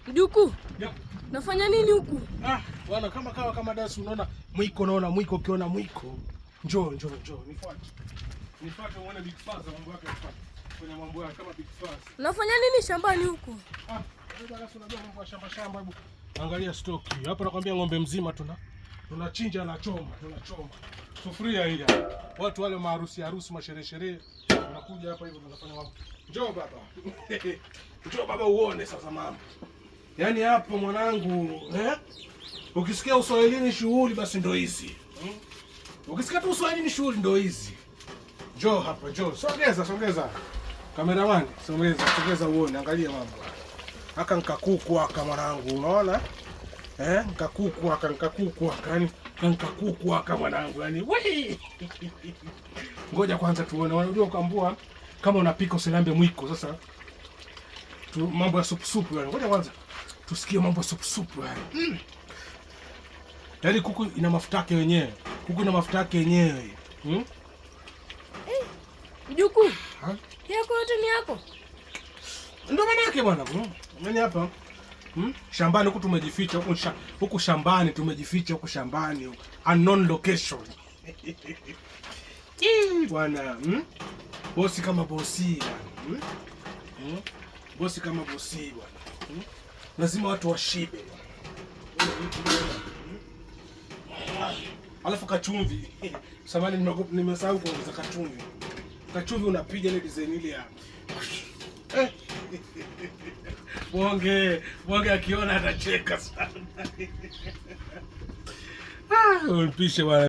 Mjukuu. Yep. Nafanya nini huku? Bwana kama dasi unaona mwiko ukiona mwiko. Njoo nifuate. Nifuate uone Big Faza mambo yake yafuate. Kwenye mambo yake kama Big Faza. Nafanya nini shambani huku? Wewe unajua mambo ya shamba hebu. Angalia stoki. Hapo nakwambia ng'ombe mzima tunachinja na tunachoma. Sufuria hii hapa. Watu wale harusi masherehe unakuja hapa hivyo tunafanya mambo. Njoo baba uone sasa mama. Yaani hapo mwanangu, ukisikia Uswahilini shughuli basi ndo hizi. Ukisikia tu Uswahilini shughuli ndo hizi. Njoo hapa, njoo. Sogeza. Kameraman, sogeza uone, angalia mambo. Haka nkakuku haka mwanangu, unaona? Nkakuku haka mwanangu, yani wei. Ngoja kwanza tuone. Unajua ukambua kama unapika usilambe mwiko sasa. Mambo ya supu yani. Ngoja kwanza tusikie mambo ya supu yani. Yaani kuku ina mafuta yake wenyewe. Mjukuu. Yako yote ni yako? Ndio maana yake bwana. Mimi hapa. Shambani huku tumejificha huku shambani unknown location. Bwana, bosi kama bosi bwana. Bosi kama bosi bwana. Lazima watu washibe. Alafu kachumvi. Samahani nimesahau kuongeza kachumvi. Kachumvi unapiga ile design ile ya. Bonge akiona atacheka sana. Mpishe bwana.